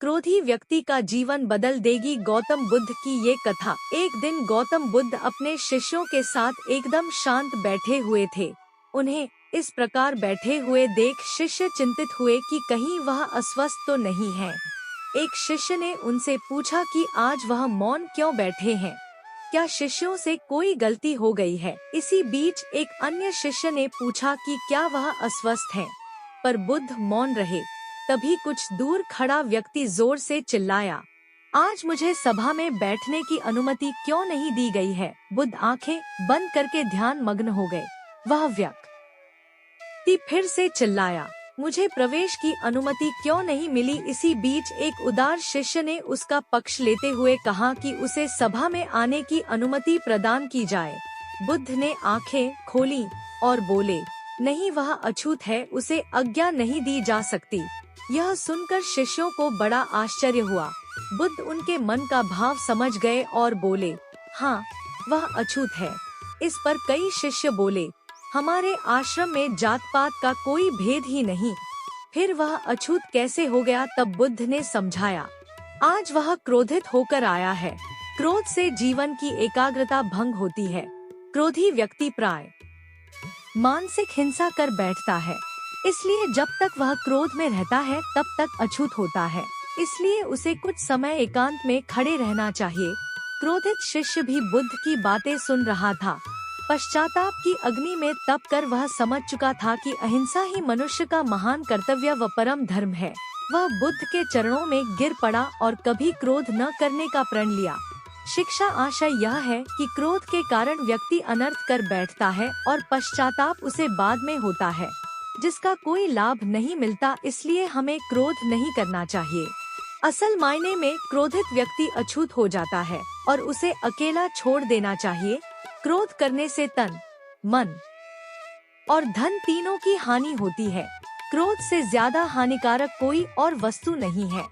क्रोधी व्यक्ति का जीवन बदल देगी। गौतम बुद्ध की ये कथा। एक दिन गौतम बुद्ध अपने शिष्यों के साथ एकदम शांत बैठे हुए थे। उन्हें इस प्रकार बैठे हुए देख शिष्य चिंतित हुए कि कहीं वह अस्वस्थ तो नहीं है। एक शिष्य ने उनसे पूछा कि आज वह मौन क्यों बैठे हैं? क्या शिष्यों से कोई गलती हो गई है? इसी बीच एक अन्य शिष्य ने पूछा कि क्या वह अस्वस्थ हैं? पर बुद्ध मौन रहे। तभी कुछ दूर खड़ा व्यक्ति जोर से चिल्लाया, आज मुझे सभा में बैठने की अनुमति क्यों नहीं दी गई है? बुद्ध आंखें बंद करके ध्यान मग्न हो गए। वह व्यक्ति फिर से चिल्लाया, मुझे प्रवेश की अनुमति क्यों नहीं मिली? इसी बीच एक उदार शिष्य ने उसका पक्ष लेते हुए कहा कि उसे सभा में आने की अनुमति प्रदान की जाए। बुद्ध ने आंखें खोली और बोले, नहीं, वह अछूत है, उसे आज्ञा नहीं दी जा सकती। यह सुनकर शिष्यों को बड़ा आश्चर्य हुआ। बुद्ध उनके मन का भाव समझ गए और बोले, हाँ, वह अछूत है। इस पर कई शिष्य बोले, हमारे आश्रम में जात पात का कोई भेद ही नहीं, फिर वह अछूत कैसे हो गया? तब बुद्ध ने समझाया, आज वह क्रोधित होकर आया है। क्रोध से जीवन की एकाग्रता भंग होती है। क्रोधी व्यक्ति प्राय मानसिक हिंसा कर बैठता है, इसलिए जब तक वह क्रोध में रहता है तब तक अछूत होता है। इसलिए उसे कुछ समय एकांत में खड़े रहना चाहिए। क्रोधित शिष्य भी बुद्ध की बातें सुन रहा था। पश्चाताप की अग्नि में तप कर वह समझ चुका था कि अहिंसा ही मनुष्य का महान कर्तव्य व परम धर्म है। वह बुद्ध के चरणों में गिर पड़ा और कभी क्रोध न करने का प्रण लिया। शिक्षा आशय यह है कि क्रोध के कारण व्यक्ति अनर्थ कर बैठता है और पश्चाताप उसे बाद में होता है, जिसका कोई लाभ नहीं मिलता। इसलिए हमें क्रोध नहीं करना चाहिए। असल मायने में क्रोधित व्यक्ति अछूत हो जाता है और उसे अकेला छोड़ देना चाहिए। क्रोध करने से तन, मन और धन तीनों की हानि होती है। क्रोध से ज्यादा हानिकारक कोई और वस्तु नहीं है।